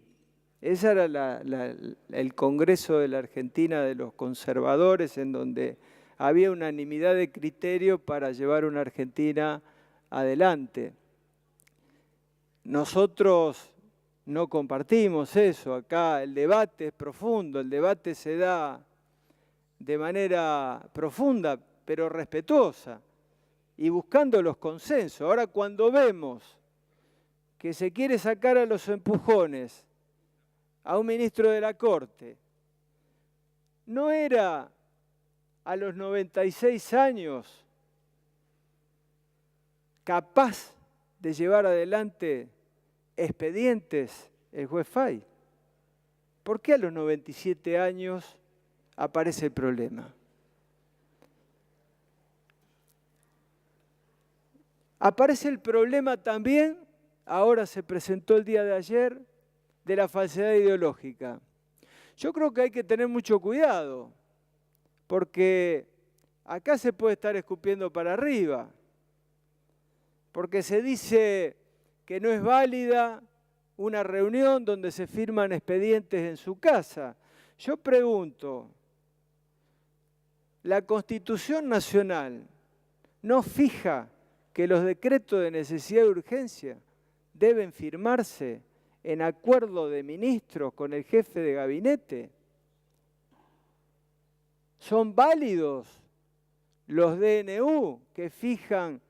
Ese era el Congreso de la Argentina de los conservadores, en donde había unanimidad de criterio para llevar una Argentina adelante. Nosotros no compartimos eso. Acá el debate es profundo, el debate se da de manera profunda, pero respetuosa, y buscando los consensos. Ahora, cuando vemos que se quiere sacar a los empujones a un ministro de la Corte, no era a los 96 años capaz de llevar adelante expedientes el juez Fay. ¿Por qué a los 97 años aparece el problema? Aparece el problema también, ahora se presentó el día de ayer, de la falsedad ideológica. Yo creo que hay que tener mucho cuidado, porque acá se puede estar escupiendo para arriba, porque se dice que no es válida una reunión donde se firman expedientes en su casa. Yo pregunto, ¿la Constitución Nacional no fija que los decretos de necesidad y urgencia deben firmarse en acuerdo de ministros con el jefe de gabinete? ¿Son válidos los DNU que fijan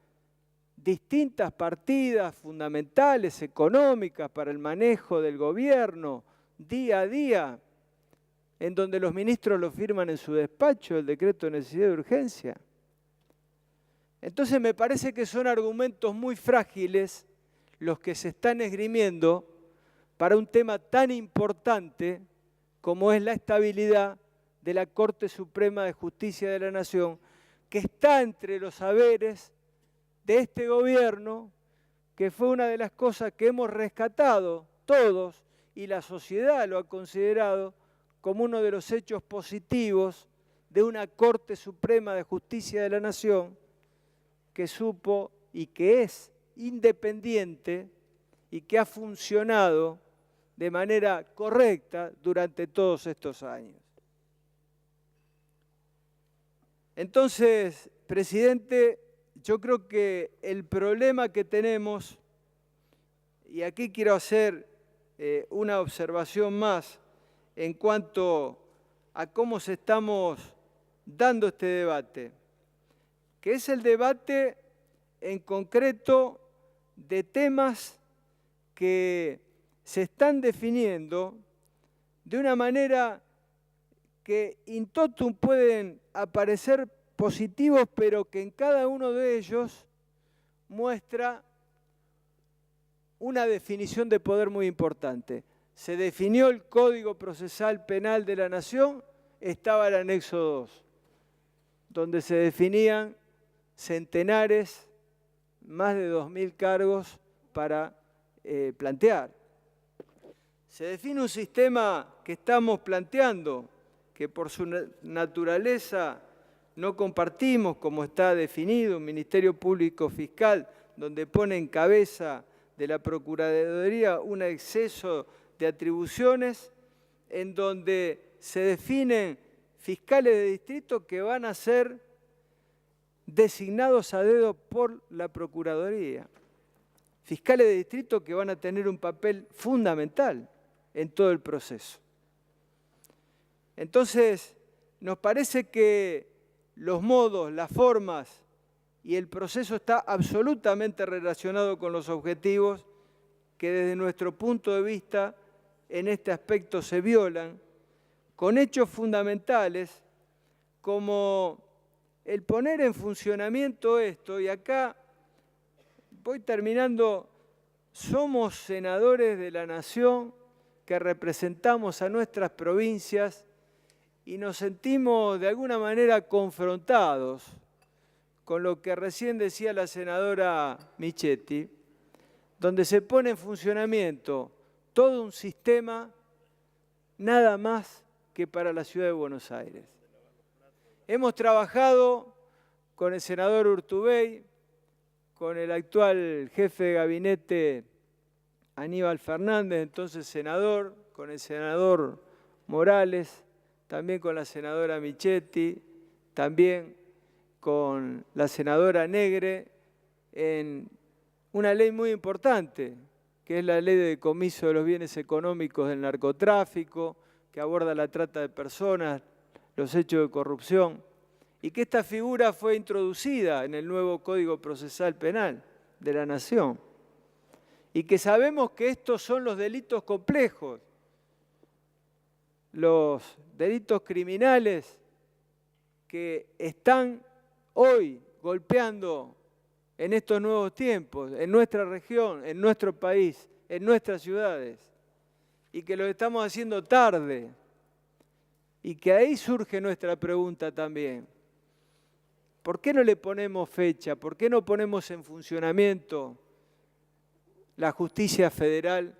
distintas partidas fundamentales económicas para el manejo del gobierno día a día, en donde los ministros lo firman en su despacho, el decreto de necesidad y urgencia? Entonces me parece que son argumentos muy frágiles los que se están esgrimiendo para un tema tan importante como es la estabilidad de la Corte Suprema de Justicia de la Nación, que está entre los saberes de este gobierno, que fue una de las cosas que hemos rescatado todos y la sociedad lo ha considerado como uno de los hechos positivos de una Corte Suprema de Justicia de la Nación que supo y que es independiente y que ha funcionado de manera correcta durante todos estos años. Entonces, presidente, yo creo que el problema que tenemos, y aquí quiero hacer una observación más en cuanto a cómo se estamos dando este debate, que es el debate en concreto de temas que se están definiendo de una manera que in totum pueden aparecer positivos, pero que en cada uno de ellos muestra una definición de poder muy importante. Se definió el Código Procesal Penal de la Nación, estaba el anexo 2, donde se definían centenares, más de 2000 cargos para plantear. Se define un sistema que estamos planteando, que por su naturaleza no compartimos, como está definido, un Ministerio Público Fiscal, donde pone en cabeza de la Procuraduría un exceso de atribuciones, en donde se definen fiscales de distrito que van a ser designados a dedo por la Procuraduría. Fiscales de distrito que van a tener un papel fundamental en todo el proceso. Entonces, nos parece que los modos, las formas y el proceso está absolutamente relacionado con los objetivos que desde nuestro punto de vista en este aspecto se violan, con hechos fundamentales como el poner en funcionamiento esto, y acá voy terminando, somos senadores de la Nación que representamos a nuestras provincias y nos sentimos de alguna manera confrontados con lo que recién decía la senadora Michetti, donde se pone en funcionamiento todo un sistema nada más que para la ciudad de Buenos Aires. Hemos trabajado con el senador Urtubey, con el actual jefe de gabinete Aníbal Fernández, entonces senador, con el senador Morales, también con la senadora Michetti, también con la senadora Negre, en una ley muy importante, que es la ley de decomiso de los bienes económicos del narcotráfico, que aborda la trata de personas, los hechos de corrupción, y que esta figura fue introducida en el nuevo Código Procesal Penal de la Nación, y que sabemos que estos son los delitos complejos, los delitos criminales que están hoy golpeando en estos nuevos tiempos, en nuestra región, en nuestro país, en nuestras ciudades, y que lo estamos haciendo tarde, y que ahí surge nuestra pregunta también. ¿Por qué no le ponemos fecha? ¿Por qué no ponemos en funcionamiento la justicia federal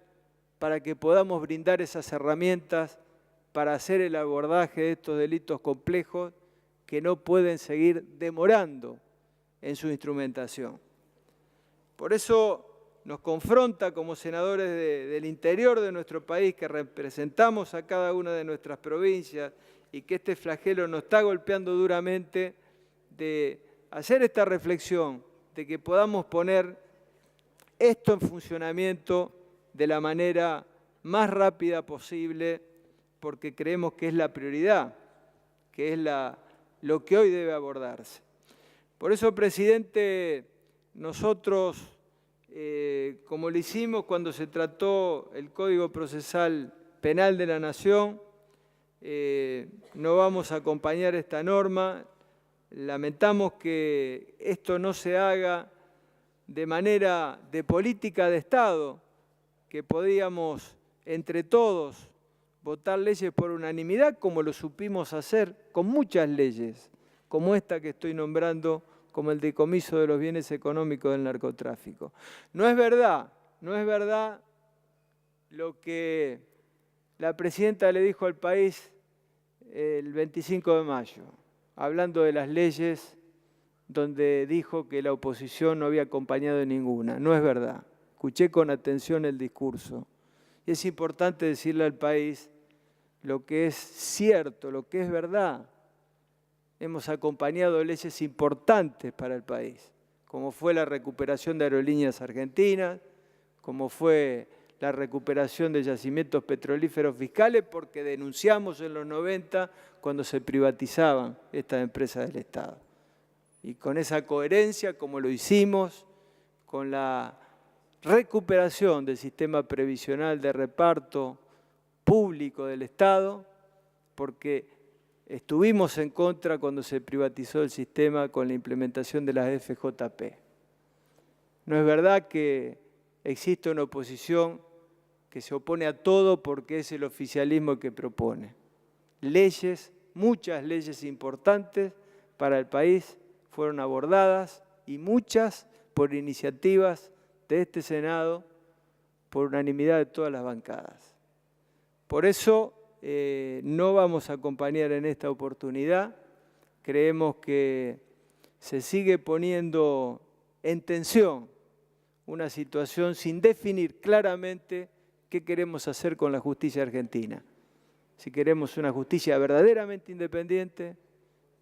para que podamos brindar esas herramientas para hacer el abordaje de estos delitos complejos que no pueden seguir demorando en su instrumentación? Por eso nos confronta como senadores del interior de nuestro país, que representamos a cada una de nuestras provincias y que este flagelo nos está golpeando duramente, de hacer esta reflexión, de que podamos poner esto en funcionamiento de la manera más rápida posible, porque creemos que es la prioridad, que es lo que hoy debe abordarse. Por eso, presidente, nosotros, como lo hicimos cuando se trató el Código Procesal Penal de la Nación, no vamos a acompañar esta norma. Lamentamos que esto no se haga de manera de política de Estado, que podíamos entre todos votar leyes por unanimidad, como lo supimos hacer con muchas leyes, como esta que estoy nombrando, como el decomiso de los bienes económicos del narcotráfico. No es verdad lo que la presidenta le dijo al país el 25 de mayo, hablando de las leyes, donde dijo que la oposición no había acompañado en ninguna. No es verdad. Escuché con atención el discurso. Y es importante decirle al país lo que es cierto, lo que es verdad. Hemos acompañado leyes importantes para el país, como fue la recuperación de Aerolíneas Argentinas, como fue la recuperación de yacimientos petrolíferos fiscales, porque denunciamos en los 90 cuando se privatizaban estas empresas del Estado. Y con esa coherencia, como lo hicimos, con la recuperación del sistema previsional de reparto público del Estado, porque estuvimos en contra cuando se privatizó el sistema con la implementación de las FJP. No es verdad que existe una oposición que se opone a todo porque es el oficialismo el que propone. Leyes, muchas leyes importantes para el país fueron abordadas, y muchas por iniciativas de este Senado, por unanimidad de todas las bancadas. Por eso no vamos a acompañar en esta oportunidad. Creemos que se sigue poniendo en tensión una situación sin definir claramente qué queremos hacer con la justicia argentina. Si queremos una justicia verdaderamente independiente,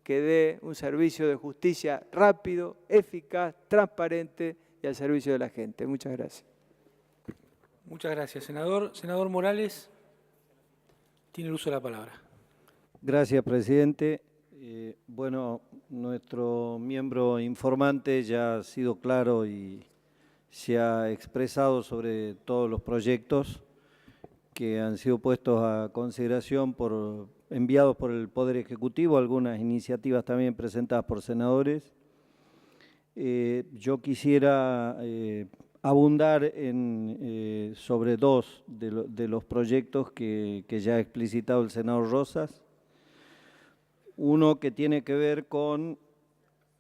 que dé un servicio de justicia rápido, eficaz, transparente y al servicio de la gente. Muchas gracias. Muchas gracias, senador. Senador Morales, tiene el uso de la palabra. Gracias, presidente. Bueno, nuestro miembro informante ya ha sido claro y se ha expresado sobre todos los proyectos que han sido puestos a consideración enviados por el Poder Ejecutivo, algunas iniciativas también presentadas por senadores. Yo quisiera abundar sobre dos de los proyectos que ya ha explicitado el senador Rosas. Uno que tiene que ver con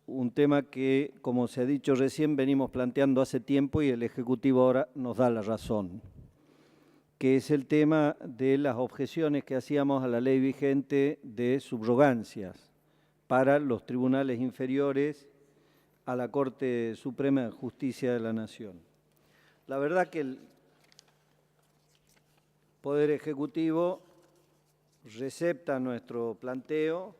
un tema que, como se ha dicho recién, venimos planteando hace tiempo y el Ejecutivo ahora nos da la razón, que es el tema de las objeciones que hacíamos a la ley vigente de subrogancias para los tribunales inferiores a la Corte Suprema de Justicia de la Nación. La verdad que el Poder Ejecutivo recepta nuestro planteo,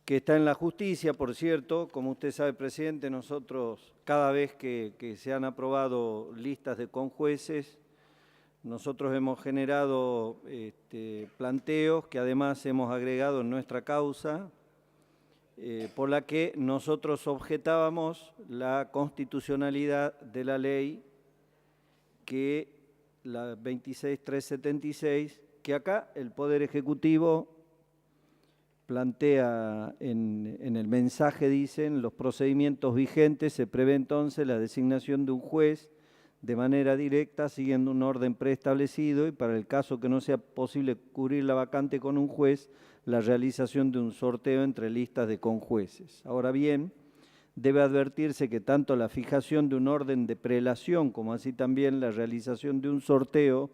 que está en la justicia, por cierto. Como usted sabe, presidente, nosotros cada vez que se han aprobado listas de conjueces, nosotros hemos generado planteos que además hemos agregado en nuestra causa, por la que nosotros objetábamos la constitucionalidad de la ley, que la 26376, que acá el Poder Ejecutivo plantea en el mensaje, dicen, los procedimientos vigentes, se prevé entonces la designación de un juez de manera directa, siguiendo un orden preestablecido, y para el caso que no sea posible cubrir la vacante con un juez, la realización de un sorteo entre listas de conjueces. Ahora bien, debe advertirse que tanto la fijación de un orden de prelación como así también la realización de un sorteo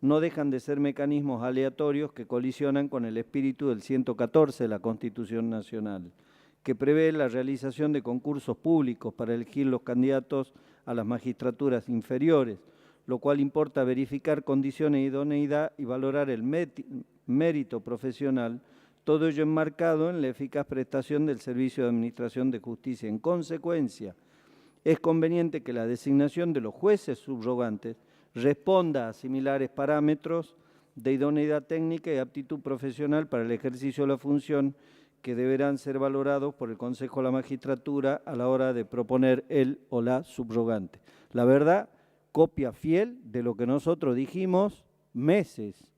no dejan de ser mecanismos aleatorios que colisionan con el espíritu del 114 de la Constitución Nacional, que prevé la realización de concursos públicos para elegir los candidatos a las magistraturas inferiores, lo cual importa verificar condiciones de idoneidad y valorar el mérito profesional, todo ello enmarcado en la eficaz prestación del servicio de administración de justicia. En consecuencia, es conveniente que la designación de los jueces subrogantes responda a similares parámetros de idoneidad técnica y aptitud profesional para el ejercicio de la función, que deberán ser valorados por el Consejo de la Magistratura a la hora de proponer el o la subrogante. La verdad, copia fiel de lo que nosotros dijimos meses,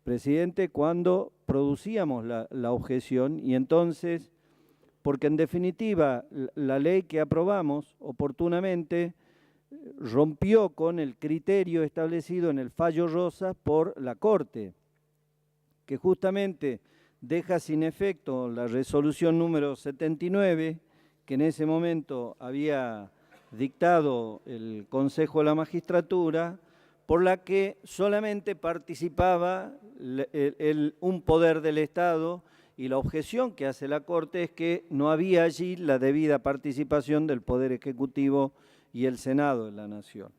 presidente, cuando producíamos la objeción, y entonces, porque en definitiva la ley que aprobamos oportunamente rompió con el criterio establecido en el fallo Rosas por la Corte, que justamente deja sin efecto la resolución número 79, que en ese momento había dictado el Consejo de la Magistratura, por la que solamente participaba un poder del Estado, y la objeción que hace la Corte es que no había allí la debida participación del Poder Ejecutivo y el Senado de la Nación.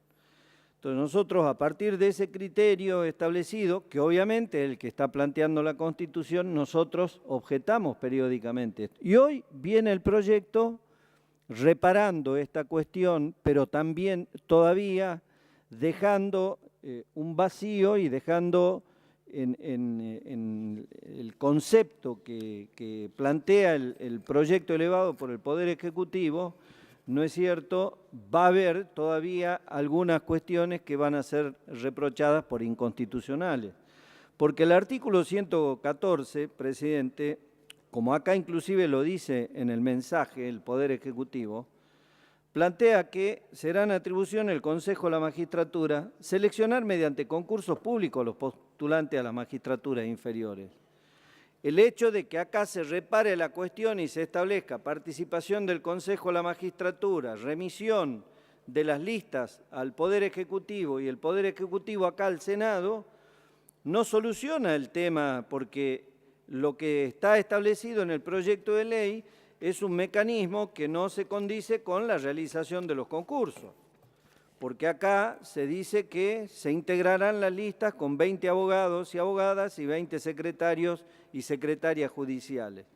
Entonces nosotros, a partir de ese criterio establecido, que obviamente es el que está planteando la Constitución, nosotros objetamos periódicamente. Y hoy viene el proyecto reparando esta cuestión, pero también todavía dejando un vacío y dejando en el concepto que plantea el proyecto elevado por el Poder Ejecutivo. No es cierto, va a haber todavía algunas cuestiones que van a ser reprochadas por inconstitucionales. Porque el artículo 114, presidente, como acá inclusive lo dice en el mensaje el Poder Ejecutivo, plantea que serán atribución del Consejo de la Magistratura seleccionar mediante concursos públicos los postulantes a las magistraturas inferiores. El hecho de que acá se repare la cuestión y se establezca participación del Consejo de la Magistratura, remisión de las listas al Poder Ejecutivo y el Poder Ejecutivo acá al Senado, no soluciona el tema, porque lo que está establecido en el proyecto de ley es un mecanismo que no se condice con la realización de los concursos. Porque acá se dice que se integrarán las listas con 20 abogados y abogadas y 20 secretarios y secretarias judiciales.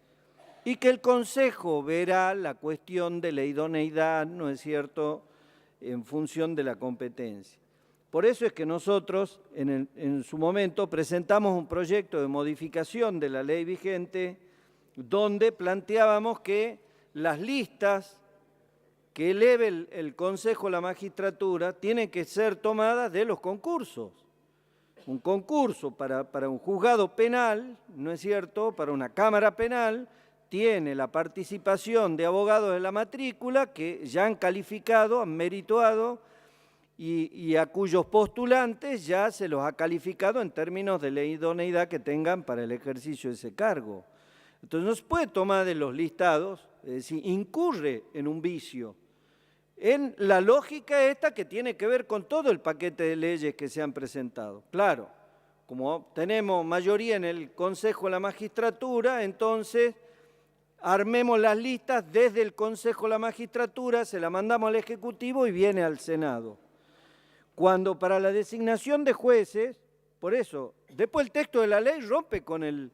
Y que el Consejo verá la cuestión de la idoneidad, ¿no es cierto?, en función de la competencia. Por eso es que nosotros, en su momento, presentamos un proyecto de modificación de la ley vigente donde planteábamos que las listas que eleve el Consejo a la magistratura tienen que ser tomadas de los concursos. Un concurso para un juzgado penal, ¿no es cierto?, para una cámara penal, tiene la participación de abogados de la matrícula que ya han calificado, han merituado y a cuyos postulantes ya se los ha calificado en términos de la idoneidad que tengan para el ejercicio de ese cargo. Entonces no se puede tomar de los listados, es decir, incurre en un vicio, en la lógica esta que tiene que ver con todo el paquete de leyes que se han presentado. Claro, como tenemos mayoría en el Consejo de la Magistratura, entonces armemos las listas desde el Consejo de la Magistratura, se la mandamos al Ejecutivo y viene al Senado. Cuando para la designación de jueces, por eso, después el texto de la ley rompe con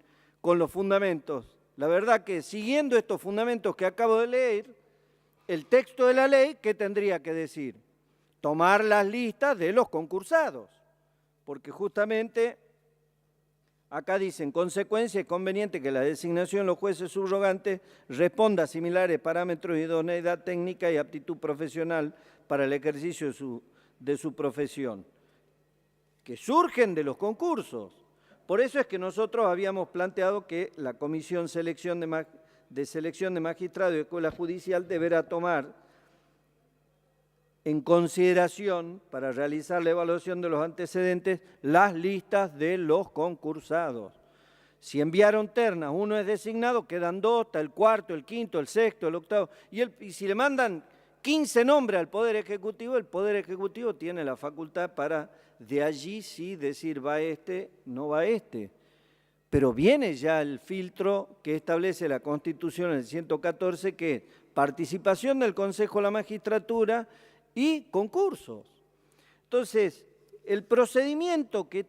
los fundamentos. La verdad que siguiendo estos fundamentos que acabo de leer, el texto de la ley, ¿qué tendría que decir? Tomar las listas de los concursados, porque justamente acá dice, en consecuencia es conveniente que la designación de los jueces subrogantes responda a similares parámetros de idoneidad técnica y aptitud profesional para el ejercicio de su profesión, que surgen de los concursos. Por eso es que nosotros habíamos planteado que la Comisión de Selección de Magistrados de Escuela Judicial deberá tomar en consideración, para realizar la evaluación de los antecedentes, las listas de los concursados. Si enviaron ternas, uno es designado, quedan 2, está el cuarto, el quinto, el sexto, el octavo, y si le mandan 15 nombres al Poder Ejecutivo, el Poder Ejecutivo tiene la facultad para de allí sí decir va este, no va este. Pero viene ya el filtro que establece la Constitución en el 114, que es participación del Consejo de la Magistratura y concursos. Entonces, el procedimiento, que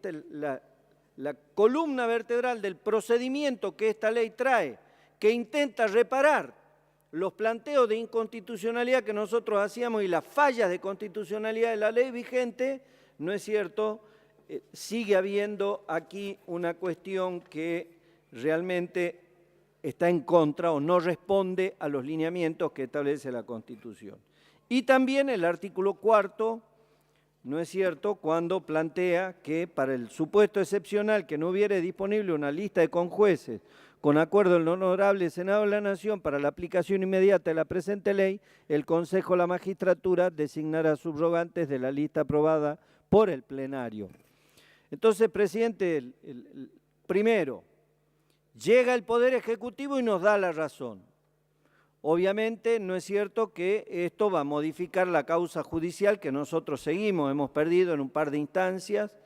la columna vertebral del procedimiento que esta ley trae, que intenta reparar los planteos de inconstitucionalidad que nosotros hacíamos y las fallas de constitucionalidad de la ley vigente, ¿no es cierto?, sigue habiendo aquí una cuestión que realmente está en contra o no responde a los lineamientos que establece la Constitución. Y también el artículo 4, ¿no es cierto?, cuando plantea que para el supuesto excepcional que no hubiere disponible una lista de conjueces con acuerdo del Honorable Senado de la Nación para la aplicación inmediata de la presente ley, el Consejo de la Magistratura designará subrogantes de la lista aprobada por el plenario. Entonces, presidente, primero, llega el Poder Ejecutivo y nos da la razón. Obviamente no es cierto que esto va a modificar la causa judicial que nosotros seguimos, hemos perdido en un par de instancias,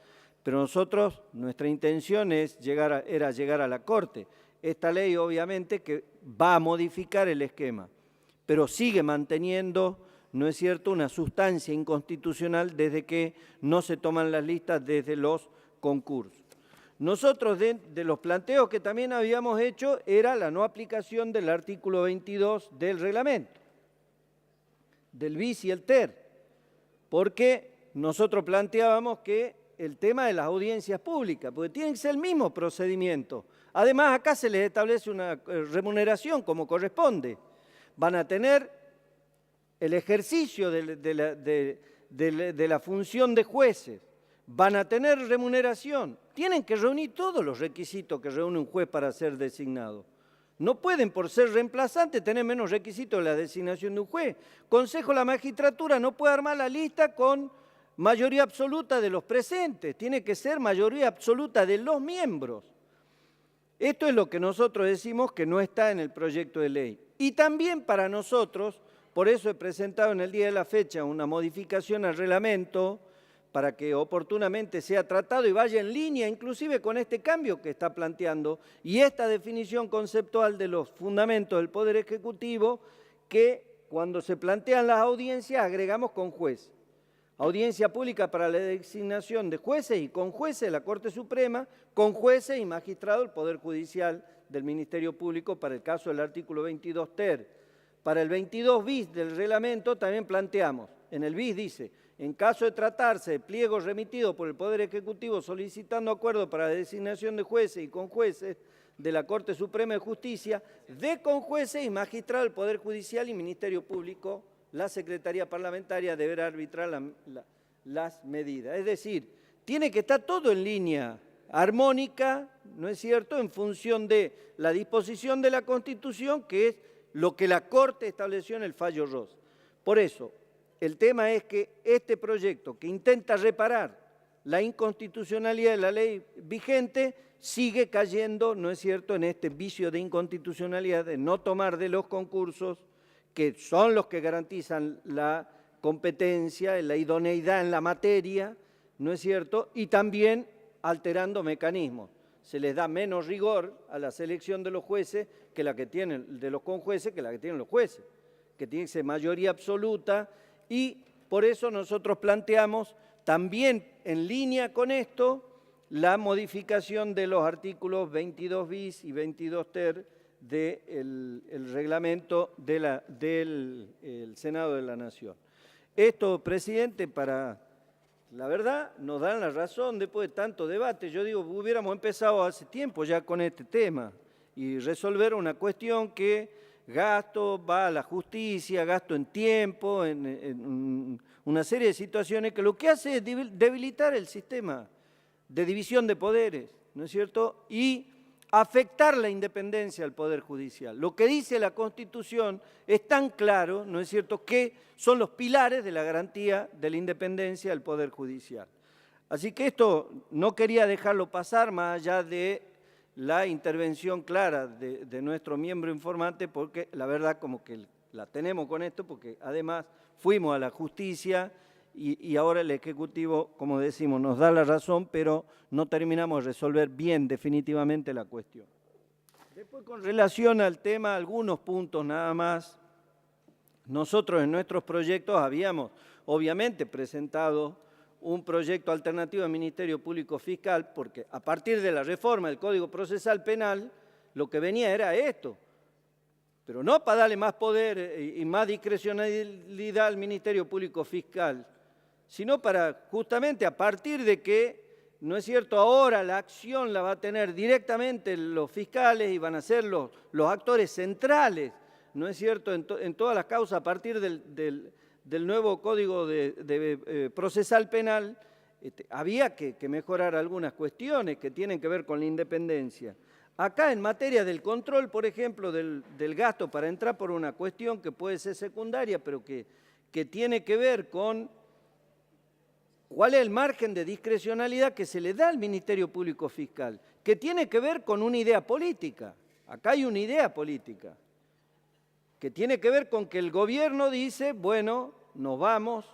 pero nosotros, nuestra intención era llegar a la Corte. Esta ley obviamente que va a modificar el esquema, pero sigue manteniendo, ¿no es cierto?, una sustancia inconstitucional desde que no se toman las listas desde los concursos. Nosotros, de los planteos que también habíamos hecho, era la no aplicación del artículo 22 del reglamento, del bis y el ter, porque nosotros planteábamos que el tema de las audiencias públicas, porque tiene que ser el mismo procedimiento. Además, acá se les establece una remuneración como corresponde. Van a tener el ejercicio de la función de jueces, van a tener remuneración, tienen que reunir todos los requisitos que reúne un juez para ser designado. No pueden, por ser reemplazantes, tener menos requisitos de la designación de un juez. Consejo de la Magistratura no puede armar la lista con mayoría absoluta de los presentes, tiene que ser mayoría absoluta de los miembros. Esto es lo que nosotros decimos que no está en el proyecto de ley. Y también para nosotros, por eso he presentado en el día de la fecha una modificación al reglamento para que oportunamente sea tratado y vaya en línea inclusive con este cambio que está planteando y esta definición conceptual de los fundamentos del Poder Ejecutivo que cuando se plantean las audiencias agregamos con juez. Audiencia pública para la designación de jueces y con jueces de la Corte Suprema, con jueces y magistrados del Poder Judicial del Ministerio Público para el caso del artículo 22 ter. Para el 22 bis del reglamento también planteamos, en el bis dice, en caso de tratarse de pliego remitido por el Poder Ejecutivo solicitando acuerdo para la designación de jueces y con jueces de la Corte Suprema de Justicia, de con jueces y magistrados del Poder Judicial y Ministerio Público, la Secretaría Parlamentaria deberá arbitrar las medidas. Es decir, tiene que estar todo en línea armónica, ¿no es cierto?, en función de la disposición de la Constitución, que es lo que la Corte estableció en el fallo Ross. Por eso, el tema es que este proyecto que intenta reparar la inconstitucionalidad de la ley vigente sigue cayendo, ¿no es cierto?, en este vicio de inconstitucionalidad de no tomar de los concursos, que son los que garantizan la competencia, la idoneidad en la materia, ¿no es cierto?, y también alterando mecanismos. Se les da menos rigor a la selección de los jueces que la que tienen, de los conjueces, que la que tienen los jueces, que tiene que ser mayoría absoluta, y por eso nosotros planteamos también en línea con esto la modificación de los artículos 22 bis y 22 ter del reglamento del Senado de la Nación. Esto, presidente, la verdad, nos dan la razón después de tanto debate. Yo digo, hubiéramos empezado hace tiempo ya con este tema y resolver una cuestión que gasto va a la justicia, gasto en tiempo, en una serie de situaciones que lo que hace es debilitar el sistema de división de poderes, ¿no es cierto?, y afectar la independencia del Poder Judicial. Lo que dice la Constitución es tan claro, ¿no es cierto?, que son los pilares de la garantía de la independencia del Poder Judicial. Así que esto no quería dejarlo pasar más allá de la intervención clara de nuestro miembro informante, porque la verdad como que la tenemos con esto, porque además fuimos a la justicia y ahora el Ejecutivo, como decimos, nos da la razón, pero no terminamos de resolver bien definitivamente la cuestión. Después, con relación al tema, algunos puntos nada más. Nosotros en nuestros proyectos habíamos, obviamente, presentado un proyecto alternativo del Ministerio Público Fiscal, porque a partir de la reforma del Código Procesal Penal, lo que venía era esto, pero no para darle más poder y más discrecionalidad al Ministerio Público Fiscal, sino para justamente a partir de que, ¿no es cierto?, ahora la acción la va a tener directamente los fiscales y van a ser los actores centrales, ¿no es cierto?, en todas las causas a partir del nuevo Código Procesal Penal. Había que mejorar algunas cuestiones que tienen que ver con la independencia. Acá en materia del control, por ejemplo, del gasto, para entrar por una cuestión que puede ser secundaria, pero que tiene que ver con cuál es el margen de discrecionalidad que se le da al Ministerio Público Fiscal, que tiene que ver con una idea política. Acá hay una idea política, que tiene que ver con que el gobierno dice, bueno, nos vamos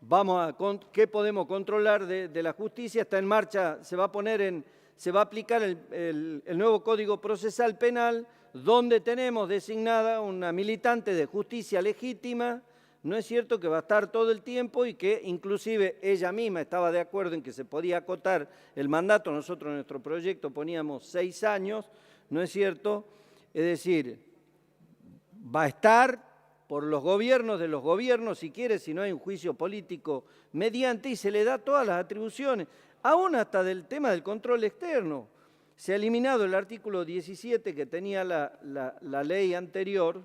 a ¿qué podemos controlar de la justicia? Está en marcha, se va a aplicar el nuevo Código Procesal Penal, donde tenemos designada una militante de justicia legítima, ¿no es cierto?, que va a estar todo el tiempo y que inclusive ella misma estaba de acuerdo en que se podía acotar el mandato. Nosotros en nuestro proyecto poníamos 6 años, ¿no es cierto? Es decir, va a estar por los gobiernos de los gobiernos, si quiere, si no hay un juicio político mediante, y se le da todas las atribuciones, aún hasta del tema del control externo. Se ha eliminado el artículo 17 que tenía la ley anterior,